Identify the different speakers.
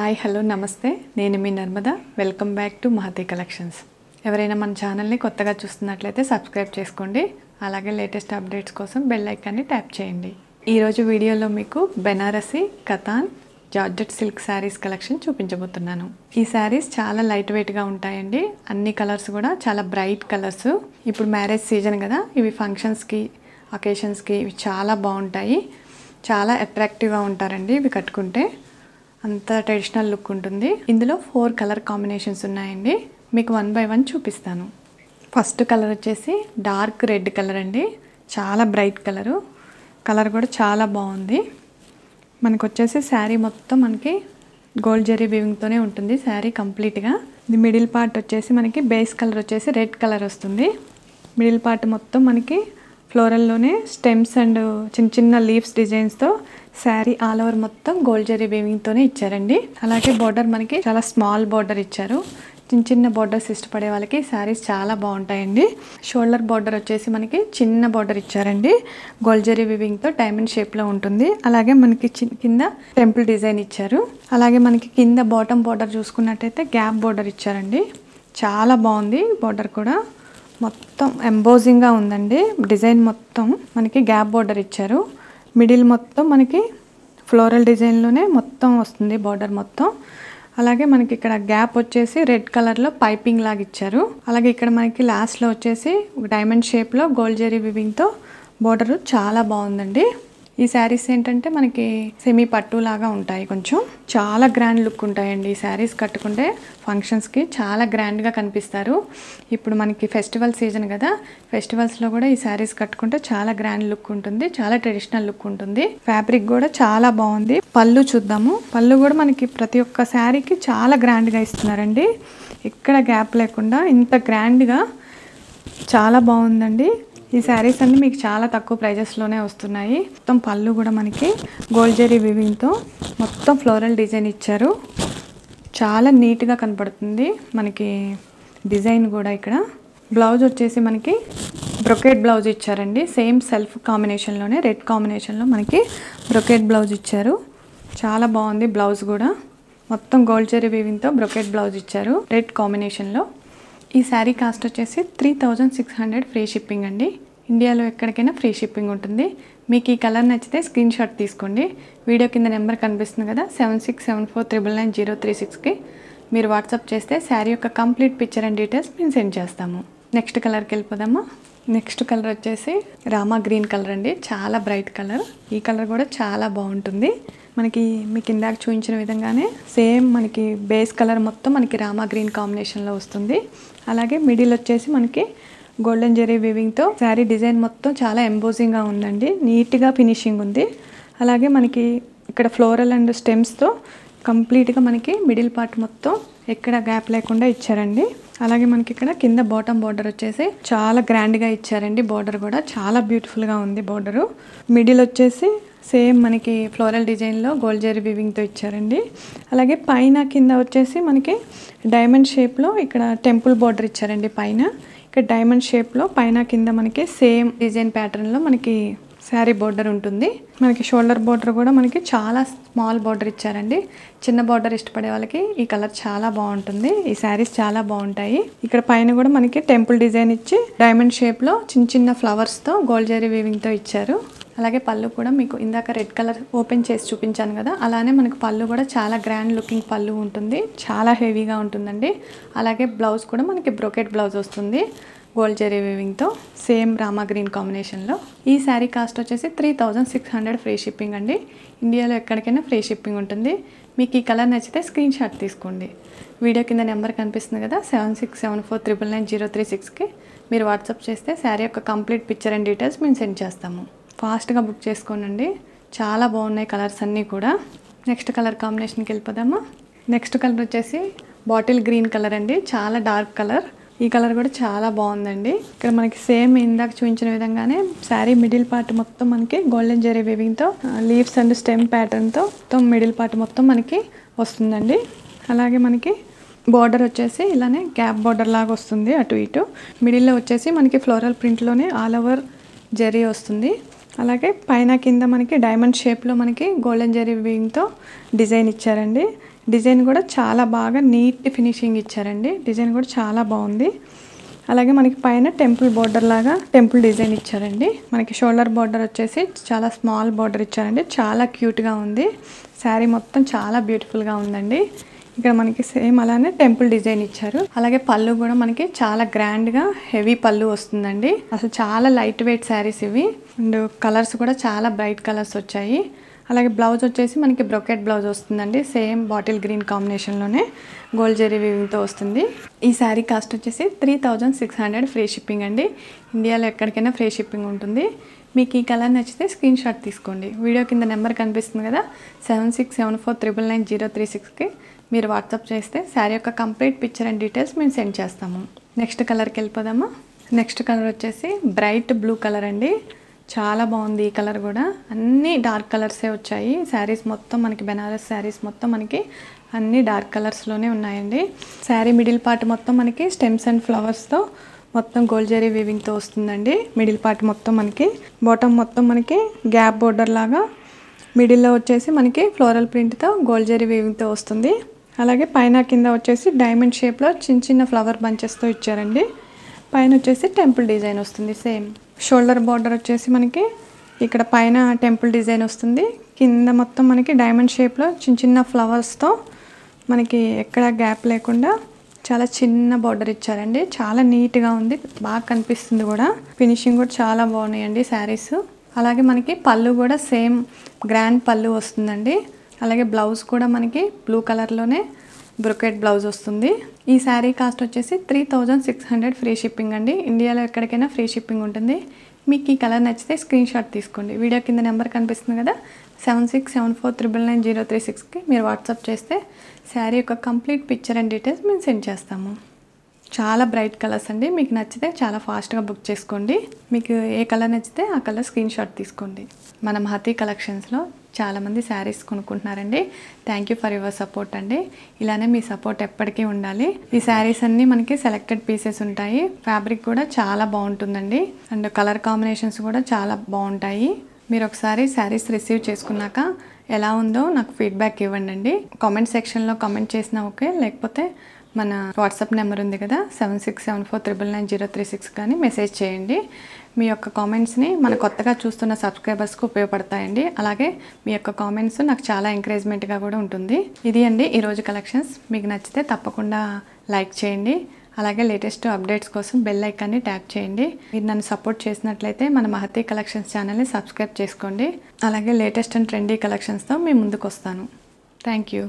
Speaker 1: Hi hello నమస్తే నేను మీ Narmada welcome back to Mahathi collections. ఎవరైనా మన ఛానల్ని కొత్తగా చూస్తున్నట్లయితే సబ్స్క్రైబ్ చేసుకోండి. అలాగే లేటెస్ట్ అప్డేట్స్ కోసం బెల్ ఐకాన్ని ట్యాప్ చేయండి. ఈరోజు వీడియోలో మీకు Banarasi katan georgette silk sarees collection చూపించబోతున్నాను. ఈ శారీస్ చాలా లైట్ వెయిట్గా ఉంటాయండి. అన్ని కలర్స్ కూడా చాలా బ్రైట్ కలర్స్. ఇప్పుడు మ్యారేజ్ సీజన్ కదా, ఇవి ఫంక్షన్స్కి అకేషన్స్కి ఇవి చాలా బాగుంటాయి. చాలా అట్రాక్టివ్గా ఉంటారండి ఇవి కట్టుకుంటే. అంత ట్రెడిషనల్ లుక్ ఉంటుంది. ఇందులో 4 కలర్ కాంబినేషన్స్ ఉన్నాయండి. మీకు 1 బై 1 చూపిస్తాను. ఫస్ట్ కలర్ వచ్చేసి డార్క్ రెడ్ కలర్ అండి. చాలా బ్రైట్ కలర్ కూడా చాలా బాగుంది. మనకు వచ్చేసి శారీ మొత్తం మనకి గోల్డ్ జరీ వీవింగ్తోనే ఉంటుంది శారీ కంప్లీట్గా. ఇది మిడిల్ పార్ట్ వచ్చేసి మనకి బేస్ కలర్ వచ్చేసి రెడ్ కలర్ వస్తుంది. మిడిల్ పార్ట్ మొత్తం మనకి ఫ్లోరల్లోనే స్టెమ్స్ అండ్ చిన్న చిన్న లీవ్స్ డిజైన్స్తో శారీ ఆల్ ఓవర్ మొత్తం గోల్డ్ జరీ వీవింగ్తోనే ఇచ్చారండి. అలాగే బోర్డర్ మనకి చాలా స్మాల్ బోర్డర్ ఇచ్చారు. చిన్న చిన్న బోర్డర్స్ ఇష్టపడే వాళ్ళకి శారీస్ చాలా బాగుంటాయండి. షోల్డర్ బోర్డర్ వచ్చేసి మనకి చిన్న బోర్డర్ ఇచ్చారండి. గోల్డ్ జరీ వీవింగ్తో డైమండ్ షేప్లో ఉంటుంది. అలాగే మనకి కింద టెంపుల్ డిజైన్ ఇచ్చారు. అలాగే మనకి కింద బాటమ్ బోర్డర్ చూసుకున్నట్టయితే గ్యాప్ బోర్డర్ ఇచ్చారండి. చాలా బాగుంది బోర్డర్ కూడా. మొత్తం ఎంబోజింగ్గా ఉందండి. డిజైన్ మొత్తం మనకి గ్యాప్ బోర్డర్ ఇచ్చారు. మిడిల్ మొత్తం మనకి ఫ్లోరల్ డిజైన్లోనే మొత్తం వస్తుంది బోర్డర్ మొత్తం. అలాగే మనకి ఇక్కడ గ్యాప్ వచ్చేసి రెడ్ కలర్లో పైపింగ్ లాగా ఇచ్చారు. అలాగే ఇక్కడ మనకి లాస్ట్లో వచ్చేసి డైమండ్ షేప్లో గోల్డ్ జరీ వీవింగ్తో బోర్డర్ చాలా బాగుందండి. ఈ శారీస్ ఏంటంటే మనకి సెమీ పట్టు లాగా ఉంటాయి. కొంచెం చాలా గ్రాండ్ లుక్ ఉంటాయండి ఈ శారీస్ కట్టుకుంటే. ఫంక్షన్స్కి చాలా గ్రాండ్గా కనిపిస్తారు. ఇప్పుడు మనకి ఫెస్టివల్ సీజన్ కదా, ఫెస్టివల్స్లో కూడా ఈ శారీస్ కట్టుకుంటే చాలా గ్రాండ్ లుక్ ఉంటుంది. చాలా ట్రెడిషనల్ లుక్ ఉంటుంది. ఫ్యాబ్రిక్ కూడా చాలా బాగుంది. పళ్ళు చూద్దాము. పళ్ళు కూడా మనకి ప్రతి ఒక్క శారీకి చాలా గ్రాండ్గా ఇస్తున్నారండి. ఎక్కడ గ్యాప్ లేకుండా ఇంత గ్రాండ్గా చాలా బాగుందండి. ఈ శారీస్ అన్నీ మీకు చాలా తక్కువ ప్రైజెస్లోనే వస్తున్నాయి. మొత్తం పళ్ళు కూడా మనకి గోల్డ్ జరీ వీవింగ్తో మొత్తం ఫ్లోరల్ డిజైన్ ఇచ్చారు. చాలా నీట్గా కనపడుతుంది మనకి డిజైన్ కూడా. ఇక్కడ బ్లౌజ్ వచ్చేసి మనకి బ్రొకేట్ బ్లౌజ్ ఇచ్చారండి. సేమ్ సెల్ఫ్ కాంబినేషన్లోనే రెడ్ కాంబినేషన్లో మనకి బ్రొకేట్ బ్లౌజ్ ఇచ్చారు. చాలా బాగుంది బ్లౌజ్ కూడా. మొత్తం గోల్డ్ జరీ వీవింగ్తో బ్రొకేట్ బ్లౌజ్ ఇచ్చారు రెడ్ కాంబినేషన్లో. ఈ శారీ కాస్ట్ వచ్చేసి 3600 ఫ్రీ షిప్పింగ్ అండి. ఇండియాలో ఎక్కడికైనా ఫ్రీ షిప్పింగ్ ఉంటుంది. మీకు ఈ కలర్ నచ్చితే స్క్రీన్ షాట్ తీసుకోండి. వీడియో కింద నెంబర్ కనిపిస్తుంది కదా, 7674999036కి మీరు వాట్సాప్ చేస్తే శారీ యొక్క కంప్లీట్ పిక్చర్ అండ్ డీటెయిల్స్ మేము సెండ్ చేస్తాము. నెక్స్ట్ కలర్కి వెళ్ళిపోదామా. నెక్స్ట్ కలర్ వచ్చేసి రామా గ్రీన్ కలర్ అండి. చాలా బ్రైట్ కలర్. ఈ కలర్ కూడా చాలా బాగుంటుంది. మనకి మీకు ఇందాక చూపించిన విధంగానే సేమ్ మనకి బేస్ కలర్ మొత్తం మనకి రామా గ్రీన్ కాంబినేషన్లో వస్తుంది. అలాగే మిడిల్ వచ్చేసి మనకి గోల్డెన్ జరీ వీవింగ్తో శారీ డిజైన్ మొత్తం చాలా ఎంబోజింగ్గా ఉందండి. నీట్గా ఫినిషింగ్ ఉంది. అలాగే మనకి ఇక్కడ ఫ్లోరల్ అండ్ స్టెమ్స్తో కంప్లీట్గా మనకి మిడిల్ పార్ట్ మొత్తం ఎక్కడ గ్యాప్ లేకుండా ఇచ్చారండి. అలాగే మనకి ఇక్కడ కింద బాటమ్ బోర్డర్ వచ్చేసి చాలా గ్రాండ్గా ఇచ్చారండి. బోర్డర్ కూడా చాలా బ్యూటిఫుల్గా ఉంది బోర్డరు. మిడిల్ వచ్చేసి సేమ్ మనకి ఫ్లోరల్ డిజైన్లో గోల్డ్ జరీ వీవింగ్తో ఇచ్చారండి. అలాగే పైన కింద వచ్చేసి మనకి డైమండ్ షేప్లో ఇక్కడ టెంపుల్ బోర్డర్ ఇచ్చారండి. పైన ఇక్కడ డైమండ్ షేప్లో పైన కింద మనకి సేమ్ డిజైన్ ప్యాటర్న్లో మనకి శారీ బోర్డర్ ఉంటుంది. మనకి షోల్డర్ బోర్డర్ కూడా మనకి చాలా స్మాల్ బోర్డర్ ఇచ్చారండి. చిన్న బోర్డర్ ఇష్టపడే వాళ్ళకి ఈ కలర్ చాలా బాగుంటుంది. ఈ శారీస్ చాలా బాగుంటాయి. ఇక్కడ పైన కూడా మనకి టెంపుల్ డిజైన్ ఇచ్చి డైమండ్ షేప్లో చిన్న చిన్న ఫ్లవర్స్తో గోల్డ్ జరీ వీవింగ్తో ఇచ్చారు. అలాగే పళ్ళు కూడా మీకు ఇందాక రెడ్ కలర్ ఓపెన్ చేసి చూపించాను కదా, అలానే మనకు పళ్ళు కూడా చాలా గ్రాండ్ లుకింగ్ పళ్ళు ఉంటుంది. చాలా హెవీగా ఉంటుందండి. అలాగే బ్లౌజ్ కూడా మనకి బ్రొకెట్ బ్లౌజ్ వస్తుంది గోల్డ్ జరీ వీవింగ్తో సేమ్ రామా గ్రీన్ కాంబినేషన్లో. ఈ శారీ కాస్ట్ వచ్చేసి 3600 ఫ్రీ షిప్పింగ్ అండి. ఇండియాలో ఎక్కడికైనా ఫ్రీ షిప్పింగ్ ఉంటుంది. మీకు ఈ కలర్ నచ్చితే స్క్రీన్ షాట్ తీసుకోండి. వీడియో కింద నెంబర్ కనిపిస్తుంది కదా, 7674999036కి మీరు వాట్సాప్ చేస్తే శారీ యొక్క కంప్లీట్ పిక్చర్ అండ్ డీటెయిల్స్ మేము సెండ్ చేస్తాము. ఫాస్ట్గా బుక్ చేసుకోండి. చాలా బాగున్నాయి కలర్స్ అన్నీ కూడా. నెక్స్ట్ కలర్ కాంబినేషన్కి వెళ్ళిపోదామా. నెక్స్ట్ కలర్ వచ్చేసి బాటిల్ గ్రీన్ కలర్ అండి. చాలా డార్క్ కలర్. ఈ కలర్ కూడా చాలా బాగుందండి. ఇక్కడ మనకి సేమ్ ఇందాక చూపించిన విధంగానే శారీ మిడిల్ పార్ట్ మొత్తం మనకి గోల్డెన్ జరీ వీవింగ్తో లీవ్స్ అండ్ స్టెమ్ ప్యాటర్న్తో మొత్తం మిడిల్ పార్ట్ మొత్తం మనకి వస్తుందండి. అలాగే మనకి బోర్డర్ వచ్చేసి ఇలానే గ్యాప్ బోర్డర్ లాగా వస్తుంది అటు ఇటు. మిడిల్లో వచ్చేసి మనకి ఫ్లోరల్ ప్రింట్లోనే ఆల్ ఓవర్ జరీ వస్తుంది. అలాగే పైన కింద మనకి డైమండ్ షేప్లో మనకి గోల్డెన్ జరీ వీవింగ్తో డిజైన్ ఇచ్చారండి. డిజైన్ కూడా చాలా బాగా నీట్ ఫినిషింగ్ ఇచ్చారండి. డిజైన్ కూడా చాలా బాగుంది. అలాగే మనకి పైన టెంపుల్ బోర్డర్ లాగా టెంపుల్ డిజైన్ ఇచ్చారండి. మనకి షోల్డర్ బోర్డర్ వచ్చేసి చాలా స్మాల్ బోర్డర్ ఇచ్చారండి. చాలా క్యూట్గా ఉంది. శారీ మొత్తం చాలా బ్యూటిఫుల్గా ఉందండి. ఇక్కడ మనకి సేమ్ అలానే టెంపుల్ డిజైన్ ఇచ్చారు. అలాగే పళ్ళు కూడా మనకి చాలా గ్రాండ్గా హెవీ పళ్ళు వస్తుందండి. అసలు చాలా లైట్ వెయిట్ శారీస్ ఇవి. అండ్ కలర్స్ కూడా చాలా బ్రైట్ కలర్స్ వచ్చాయి. అలాగే బ్లౌజ్ వచ్చేసి మనకి బ్రొకెట్ బ్లౌజ్ వస్తుందండి. సేమ్ బాటిల్ గ్రీన్ కాంబినేషన్లోనే గోల్డ్ జెరీ వీవింగ్తో వస్తుంది. ఈ శారీ కాస్ట్ వచ్చేసి 3600 ఫ్రీ షిప్పింగ్ అండి. ఇండియాలో ఎక్కడికైనా ఫ్రీ షిప్పింగ్ ఉంటుంది. మీకు ఈ కలర్ నచ్చితే స్క్రీన్ షాట్ తీసుకోండి. వీడియో కింద నెంబర్ కనిపిస్తుంది కదా, 7674999036కి మీరు వాట్సాప్ చేస్తే శారీ యొక్క కంప్లీట్ పిక్చర్ అండ్ డీటెయిల్స్ మేము సెండ్ చేస్తాము. నెక్స్ట్ కలర్కి వెళ్ళిపోదామా. నెక్స్ట్ కలర్ వచ్చేసి బ్రైట్ బ్లూ కలర్ అండి. చాలా బాగుంది ఈ కలర్ కూడా. అన్నీ డార్క్ కలర్సే వచ్చాయి. శారీస్ మొత్తం మనకి బెనారస్ శారీస్ మొత్తం మనకి అన్నీ డార్క్ కలర్స్లోనే ఉన్నాయండి. శారీ మిడిల్ పార్ట్ మొత్తం మనకి స్టెమ్స్ అండ్ ఫ్లవర్స్తో మొత్తం గోల్డ్ జెరీ వీవింగ్తో వస్తుందండి. మిడిల్ పార్ట్ మొత్తం మనకి, బాటమ్ మొత్తం మనకి గ్యాప్ బోర్డర్ లాగా, మిడిల్లో వచ్చేసి మనకి ఫ్లోరల్ ప్రింట్తో గోల్డ్ జెరీ వీవింగ్తో వస్తుంది. అలాగే పైన కింద వచ్చేసి డైమండ్ షేప్లో చిన్న చిన్న ఫ్లవర్ బంచెస్తో ఇచ్చారండి. పైన వచ్చేసి టెంపుల్ డిజైన్ వస్తుంది. సేమ్ షోల్డర్ బార్డర్ వచ్చేసి మనకి ఇక్కడ పైన టెంపుల్ డిజైన్ వస్తుంది. కింద మొత్తం మనకి డైమండ్ షేప్లో చిన్న చిన్న ఫ్లవర్స్తో మనకి ఎక్కడ గ్యాప్ లేకుండా చాలా చిన్న బార్డర్ ఇచ్చారండి. చాలా నీట్గా ఉంది, బాగా కనిపిస్తుంది కూడా. ఫినిషింగ్ కూడా చాలా బాగున్నాయండి శారీస్. అలాగే మనకి పళ్ళు కూడా సేమ్ గ్రాండ్ పళ్ళు వస్తుందండి. అలాగే బ్లౌజ్ కూడా మనకి బ్లూ కలర్లోనే బ్రొకెట్ బ్లౌజ్ వస్తుంది. ఈ శారీ కాస్ట్ వచ్చేసి 3600 ఫ్రీ షిప్పింగ్ అండి. ఇండియాలో ఎక్కడికైనా ఫ్రీ షిప్పింగ్ ఉంటుంది. మీకు ఈ కలర్ నచ్చితే స్క్రీన్ షాట్ తీసుకోండి. వీడియో కింద నెంబర్ కనిపిస్తుంది కదా, 7674999036కి మీరు వాట్సాప్ చేస్తే శారీ యొక్క కంప్లీట్ పిక్చర్ అండ్ డీటెయిల్స్ మేము సెండ్ చేస్తాము. చాలా బ్రైట్ కలర్స్ అండి. మీకు నచ్చితే చాలా ఫాస్ట్గా బుక్ చేసుకోండి. మీకు ఏ కలర్ నచ్చితే ఆ కలర్ స్క్రీన్ షాట్ తీసుకోండి. మన మహతి కలెక్షన్స్లో చాలామంది శారీస్ కొనుక్కుంటున్నారండి. Thank you for your support అండి. ఇలానే మీ సపోర్ట్ ఎప్పటికీ ఉండాలి. ఈ శారీస్ అన్నీ మనకి సెలెక్టెడ్ పీసెస్ ఉంటాయి. ఫ్యాబ్రిక్ కూడా చాలా బాగుంటుందండి. అండ్ కలర్ కాంబినేషన్స్ కూడా చాలా బాగుంటాయి. మీరు ఒకసారి శారీస్ రిసీవ్ చేసుకున్నాక ఎలా ఉందో నాకు ఫీడ్బ్యాక్ ఇవ్వండి. కామెంట్ సెక్షన్లో కామెంట్ చేసినా ఓకే, లేకపోతే మన వాట్సాప్ నెంబర్ ఉంది కదా, 7674999036 కానీ మెసేజ్ చేయండి. మీ యొక్క కామెంట్స్ని మన కొత్తగా చూస్తున్న సబ్స్క్రైబర్స్కి ఉపయోగపడతాయండి. అలాగే మీ యొక్క కామెంట్స్ నాకు చాలా ఎంకరేజ్మెంట్గా కూడా ఉంటుంది. ఇది అండి ఈరోజు కలెక్షన్స్. మీకు నచ్చితే తప్పకుండా లైక్ చేయండి. అలాగే లేటెస్ట్ అప్డేట్స్ కోసం బెల్ ఐకాన్ని ట్యాప్ చేయండి. మీరు నన్ను సపోర్ట్ చేసినట్లయితే మన మహతి కలెక్షన్స్ ఛానల్ని సబ్స్క్రైబ్ చేసుకోండి. అలాగే లేటెస్ట్ అండ్ ట్రెండీ కలెక్షన్స్తో మీ ముందుకు వస్తాను. Thank you.